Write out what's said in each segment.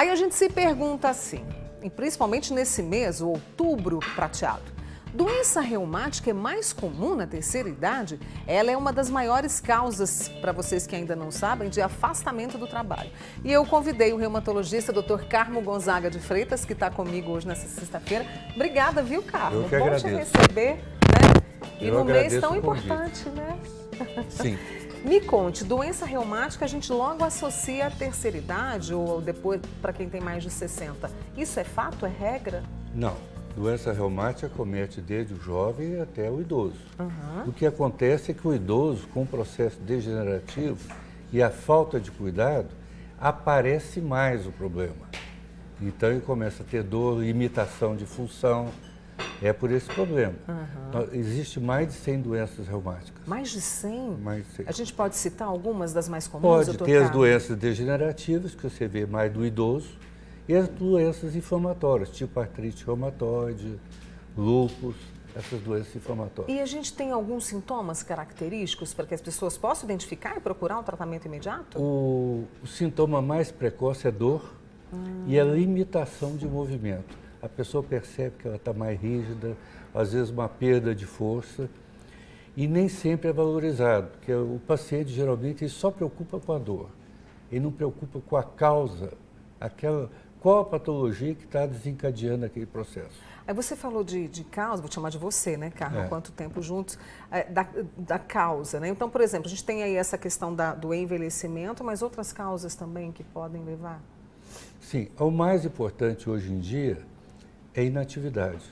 Aí a gente se pergunta assim, e principalmente nesse mês, o outubro prateado, doença reumática é mais comum na terceira idade? Ela é uma das maiores causas, para vocês que ainda não sabem, de afastamento do trabalho. E eu convidei o reumatologista Dr. Carmo Gonzaga de Freitas, que está comigo hoje nessa sexta-feira. Obrigada, viu, Carmo? Eu que agradeço. Bom te receber, né? E Eu no mês agradeço tão o convite. importante, né? Sim. Me conte, doença reumática a gente logo associa à terceira idade ou depois para quem tem mais de 60. Isso é fato? É regra? Não. Doença reumática comete desde o jovem até o idoso. O que acontece é que o idoso, com o processo degenerativo e a falta de cuidado, aparece mais o problema. Então ele começa a ter dor, limitação de função. É por esse problema. Existe mais de 100 doenças reumáticas. Mais de 100? Mais de 100. A gente pode citar algumas das mais comuns? Pode doutor ter as Carmo? doenças degenerativas, que você vê mais do idoso, e as doenças inflamatórias, tipo artrite reumatoide, lúpus, essas doenças inflamatórias. E a gente tem alguns sintomas característicos para que as pessoas possam identificar e procurar um tratamento imediato? O sintoma mais precoce é dor e a limitação de movimento. A pessoa percebe que ela está mais rígida, às vezes uma perda de força, e nem sempre é valorizado, porque o paciente geralmente ele só preocupa com a dor, ele não preocupa com a causa, qual a patologia que está desencadeando aquele processo. Aí você falou de causa, vou te chamar de você, né, Carmo? Quanto tempo juntos, da causa, né? Então, por exemplo, a gente tem aí essa questão do envelhecimento, mas outras causas também que podem levar? Sim, o mais importante hoje em dia é a inatividade.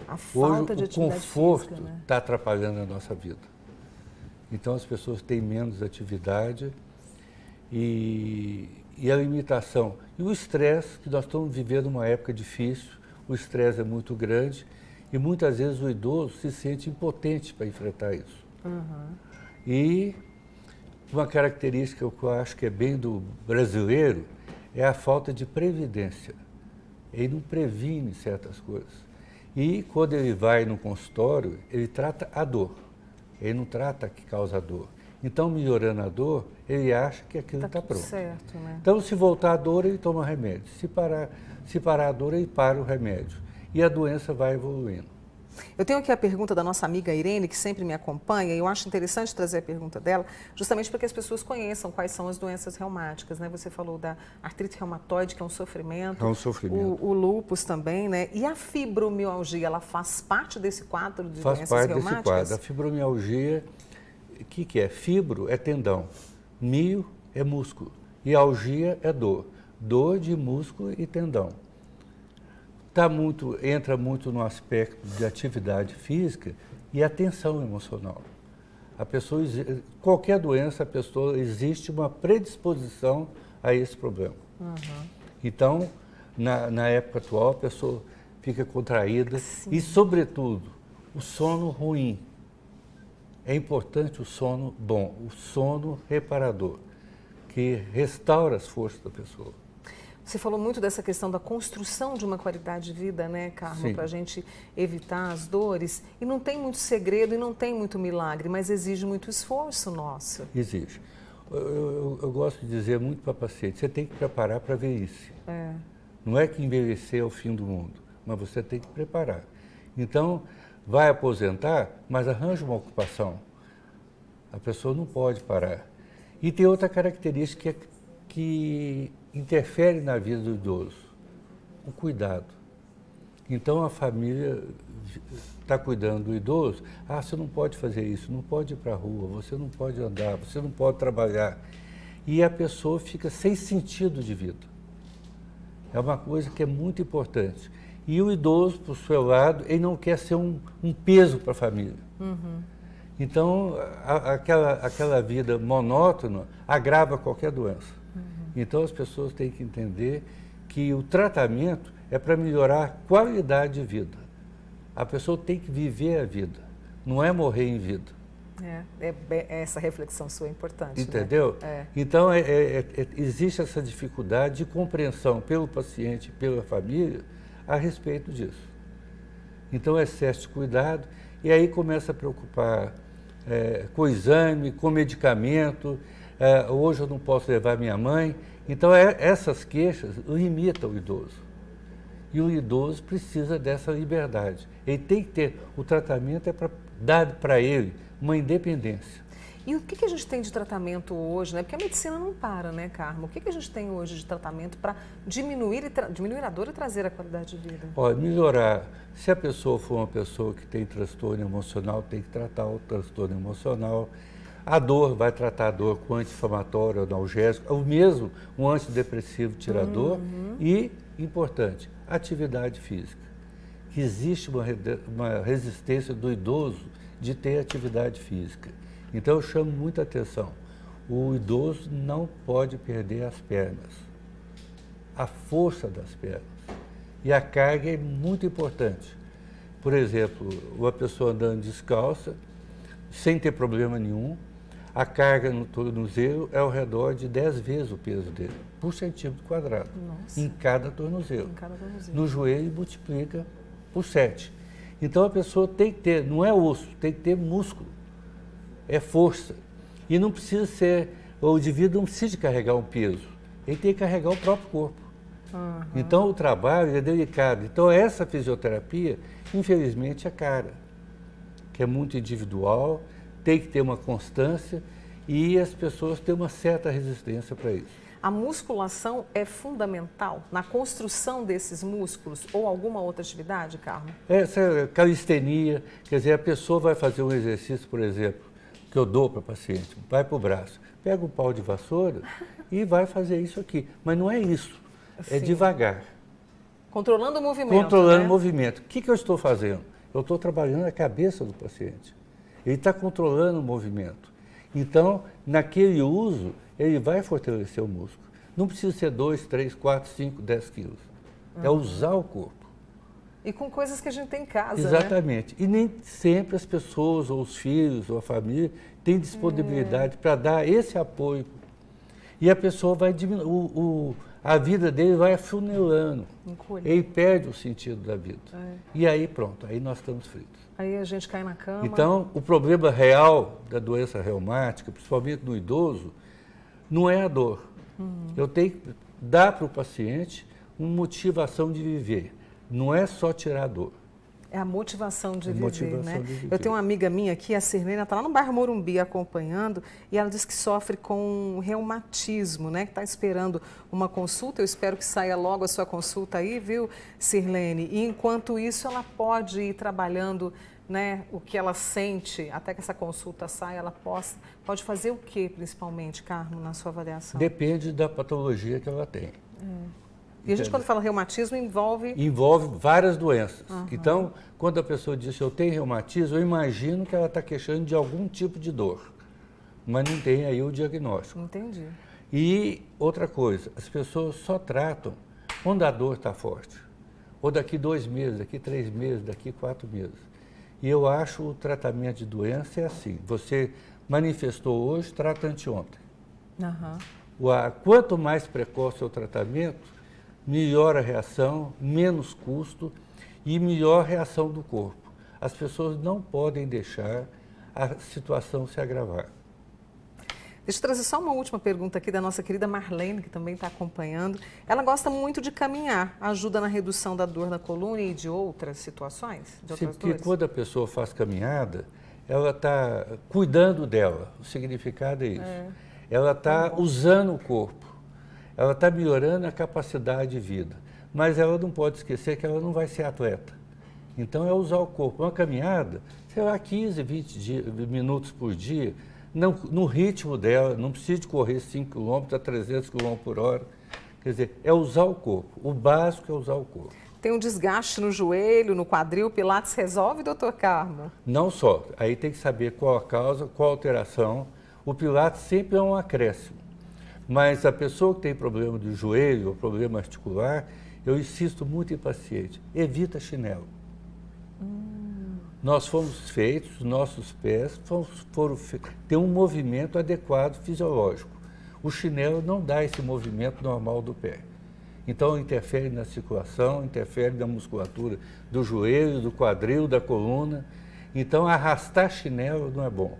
A falta Hoje, de atividade o conforto física, né? está atrapalhando a nossa vida. Então, as pessoas têm menos atividade e a limitação. E o estresse, que nós estamos vivendo uma época difícil, o estresse é muito grande e muitas vezes o idoso se sente impotente para enfrentar isso. E uma característica que eu acho que é bem do brasileiro é a falta de previdência. Ele não previne certas coisas. E quando ele vai no consultório, ele trata a dor. Ele não trata a que causa a dor. Então, melhorando a dor, ele acha que aquilo está pronto. Certo, né? Então, se voltar a dor, ele toma remédio. Se parar a dor, ele para o remédio. E a doença vai evoluindo. Eu tenho aqui a pergunta da nossa amiga Irene, que sempre me acompanha, e eu acho interessante trazer a pergunta dela, justamente para que as pessoas conheçam quais são as doenças reumáticas, né? Você falou da artrite reumatoide, que é um sofrimento. É um sofrimento. O lúpus também, né? E a fibromialgia, ela faz parte desse quadro de Faz doenças parte reumáticas? desse quadro. A fibromialgia, o que é? Fibro é tendão, mio é músculo e algia é dor. Dor de músculo e tendão. Entra muito no aspecto de atividade física e atenção emocional. Qualquer doença, existe uma predisposição a esse problema. Então, na época atual, a pessoa fica contraída e, sobretudo, o sono ruim. É importante o sono bom, o sono reparador, que restaura as forças da pessoa. Você falou muito dessa questão da construção de uma qualidade de vida, né, Carmo, para a gente evitar as dores. E não tem muito segredo e não tem muito milagre, mas exige muito esforço nosso. Exige. Eu gosto de dizer muito para paciente, você tem que preparar para a velhice. Não é que envelhecer é o fim do mundo, mas você tem que preparar. Então, vai aposentar, mas arranja uma ocupação. A pessoa não pode parar. E tem outra característica que interfere na vida do idoso, o cuidado. Então a família está cuidando do idoso, você não pode fazer isso, não pode ir para a rua, você não pode andar, você não pode trabalhar. E a pessoa fica sem sentido de vida. É uma coisa que é muito importante. E o idoso, por seu lado, ele não quer ser um peso para a família. Então, aquela vida monótona agrava qualquer doença. Então, as pessoas têm que entender que o tratamento é para melhorar a qualidade de vida. A pessoa tem que viver a vida, não é morrer em vida. Essa reflexão sua é importante. Entendeu? Né? Então, existe essa dificuldade de compreensão pelo paciente, pela família, a respeito disso. Então, excesso de cuidado, e aí começa a preocupar com exame, com medicamento, hoje eu não posso levar minha mãe. Então, essas queixas limitam o idoso. E o idoso precisa dessa liberdade. Ele tem que ter, o tratamento é para dar para ele uma independência. E o que a gente tem de tratamento hoje, né? Porque a medicina não para, né, Carmo? O que a gente tem hoje de tratamento para diminuir a dor e trazer a qualidade de vida? Olha, melhorar. Se a pessoa for uma pessoa que tem transtorno emocional, tem que tratar o transtorno emocional. A dor, vai tratar a dor com anti-inflamatório, analgésico, ou mesmo um antidepressivo tirador. E, importante, atividade física. Que existe uma resistência do idoso de ter atividade física. Então, eu chamo muita atenção. O idoso não pode perder as pernas, a força das pernas. E a carga é muito importante. Por exemplo, uma pessoa andando descalça, sem ter problema nenhum, a carga no tornozelo é ao redor de 10 vezes o peso dele, por centímetro quadrado, em cada tornozelo. No joelho, multiplica por 7. Então, a pessoa tem que ter, não é osso, tem que ter músculo. É força. E não precisa ser, o indivíduo não precisa carregar um peso, ele tem que carregar o próprio corpo. Então o trabalho é delicado. Então essa fisioterapia, infelizmente, é cara, que é muito individual, tem que ter uma constância e as pessoas têm uma certa resistência para isso. A musculação é fundamental na construção desses músculos ou alguma outra atividade, Carmo? Essa calistenia, quer dizer, a pessoa vai fazer um exercício, por exemplo, que eu dou para o paciente, vai para o braço, pega um pau de vassoura e vai fazer isso aqui. Mas não é isso, é devagar. Controlando o movimento. Controlando o movimento. O que eu estou fazendo? Eu estou trabalhando a cabeça do paciente. Ele está controlando o movimento. Então, naquele uso, ele vai fortalecer o músculo. Não precisa ser 2, 3, 4, 5, 10 quilos. É usar o corpo. E com coisas que a gente tem em casa, Exatamente. Né? E nem sempre as pessoas, ou os filhos, ou a família, têm disponibilidade para dar esse apoio. E a pessoa vai diminuir, a vida dele vai afunilando. Ele perde o sentido da vida. E aí pronto, aí nós estamos fritos. Aí a gente cai na cama. Então, o problema real da doença reumática, principalmente no idoso, não é a dor. Eu tenho que dar para o paciente uma motivação de viver. Não é só tirar a dor. É a motivação de viver, né? Eu tenho uma amiga minha aqui, a Sirlene, ela está lá no bairro Morumbi acompanhando e ela diz que sofre com reumatismo, né? Que está esperando uma consulta. Eu espero que saia logo a sua consulta aí, viu, Sirlene? E enquanto isso, ela pode ir trabalhando, né, o que ela sente, até que essa consulta saia, ela pode fazer o que, principalmente, Carmo, na sua avaliação? Depende da patologia que ela tem. E a gente, quando fala reumatismo, envolve... Envolve várias doenças. Então, quando a pessoa diz eu tenho reumatismo, eu imagino que ela está queixando de algum tipo de dor. Mas não tem aí o diagnóstico. Entendi. E outra coisa, as pessoas só tratam quando a dor está forte. Ou daqui 2 meses, daqui 3 meses, daqui 4 meses. E eu acho o tratamento de doença é assim. Você manifestou hoje, trata anteontem. Quanto mais precoce é o tratamento, melhor a reação, menos custo e melhor reação do corpo. As pessoas não podem deixar a situação se agravar. Deixa eu trazer só uma última pergunta aqui da nossa querida Marlene, que também está acompanhando. Ela gosta muito de caminhar, ajuda na redução da dor na coluna e de outras situações? Sim, porque quando a pessoa faz caminhada, ela está cuidando dela. O significado é isso. Ela está usando o corpo. Ela está melhorando a capacidade de vida, mas ela não pode esquecer que ela não vai ser atleta. Então, é usar o corpo. Uma caminhada, sei lá, 15, 20 minutos por dia, no ritmo dela, não precisa de correr 5 km a 300 km por hora. Quer dizer, é usar o corpo. O básico é usar o corpo. Tem um desgaste no joelho, no quadril, Pilates resolve, doutor Carmo? Não só. Aí tem que saber qual a causa, qual a alteração. O Pilates sempre é um acréscimo. Mas a pessoa que tem problema do joelho ou problema articular, eu insisto muito em paciente, evita chinelo. Nós fomos feitos, nossos pés têm um movimento adequado fisiológico. O chinelo não dá esse movimento normal do pé. Então, interfere na circulação, interfere na musculatura do joelho, do quadril, da coluna. Então, arrastar chinelo não é bom.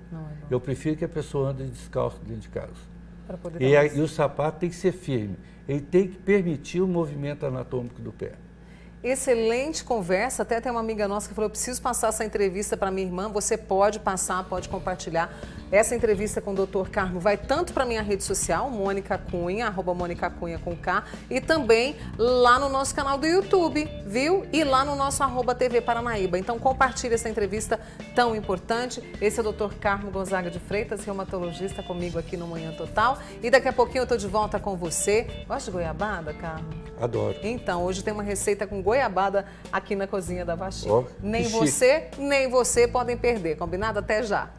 Eu prefiro que a pessoa ande descalço dentro de casa. E o sapato tem que ser firme. Ele tem que permitir o movimento anatômico do pé. Excelente conversa, até tem uma amiga nossa que falou, eu preciso passar essa entrevista para minha irmã, você pode passar, pode compartilhar. Essa entrevista com o Dr. Carmo vai tanto para minha rede social, Mônica Cunha, @MônicaCunha com K, e também lá no nosso canal do YouTube, viu? E lá no nosso @TV Paranaíba. Então compartilhe essa entrevista tão importante. Esse é o Dr. Carmo Gonzaga de Freitas, reumatologista, comigo aqui no Manhã Total. E daqui a pouquinho eu estou de volta com você. Gosta de goiabada, Carmo? Adoro. Então, hoje tem uma receita com goiabada aqui na cozinha da Vaxi. Oh, nem você podem perder. Combinado? Até já.